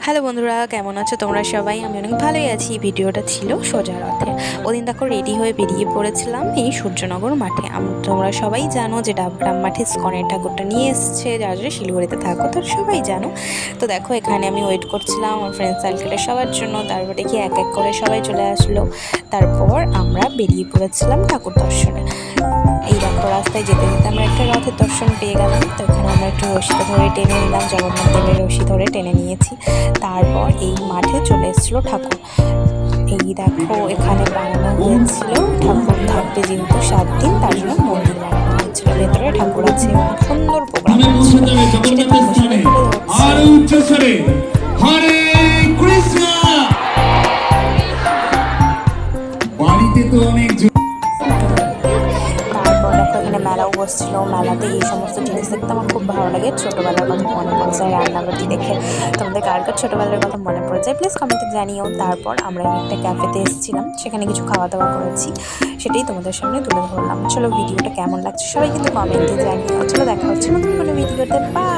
Hello বন্ধুরা, কেমন আছো তোমরা সবাই? আমি অনেক ভালোই আছি। ভিডিওটা ছিল সোজা রথে। ওদিন দেখো রেডি হয়ে বেরিয়ে পড়েছিলাম এই সূর্যনগর মাঠে। তোমরা সবাই জানো যে ডাবগ্রাম মাঠে ইস্কনের ঠাকুরটা নিয়ে এসছে, যারা যারা শিলিগুড়িতে থাকো তারা সবাই জানো। তো দেখো এখানে আমি ওয়েট করছিলাম আমার ফ্রেন্ড সার্কেলের সবার জন্য। তারপর দেখি এক এক করে সবাই চলে আসলো। তারপর আমরা বেরিয়ে পড়েছিলাম ঠাকুর দর্শনে। এই দেখো রাস্তায় যেতে যেতে আমরা একটা রথের দর্শন পেয়ে গেলাম। তো এখানে আমরা একটু রশিটা ধরে টেনে নিলাম, জগন্নাথ দেবের রশি ধরে টেনে নিয়েছি। তারপর এই মাঠে চলে এসেছিলো ঠাকুর। এই দেখো এখানে বানানো হয়েছিল, ঠাকুর থাকবে যেহেতু 7 দিন, তার জন্য মন্দির বানানো হয়েছিল। ভেতরে ঠাকুর আছে এবং সুন্দর প্রোগ্রাম হচ্ছিল, সেটা তোমাদের সাথে তুলে ধরছি। হরে কৃষ্ণ। বাড়িতে তো অনেক তারপর দেখো এখানে মেলাও বসছিল। মেলাতে এই সমস্ত জিনিস দেখতে আমার খুব ভালো লাগে। ছোটোবেলার কথা মনে পড়ে যায় রান্নাবাটি দেখে। তোমাদের কার কার ছোটোবেলার কথা মনে পড়ে যায় প্লিজ কমেন্টে জানিও। তারপর আমরা একটা ক্যাফেতে এসেছিলাম, সেখানে কিছু খাওয়া দাওয়া করেছি, সেটাই তোমাদের সামনে তুলে ধরলাম। চলো ভিডিওটা কেমন লাগছে সবাই কিন্তু কমেন্টে জানিও। চলো দেখা হচ্ছে নতুন কোনো ভিডিওতে। বাই।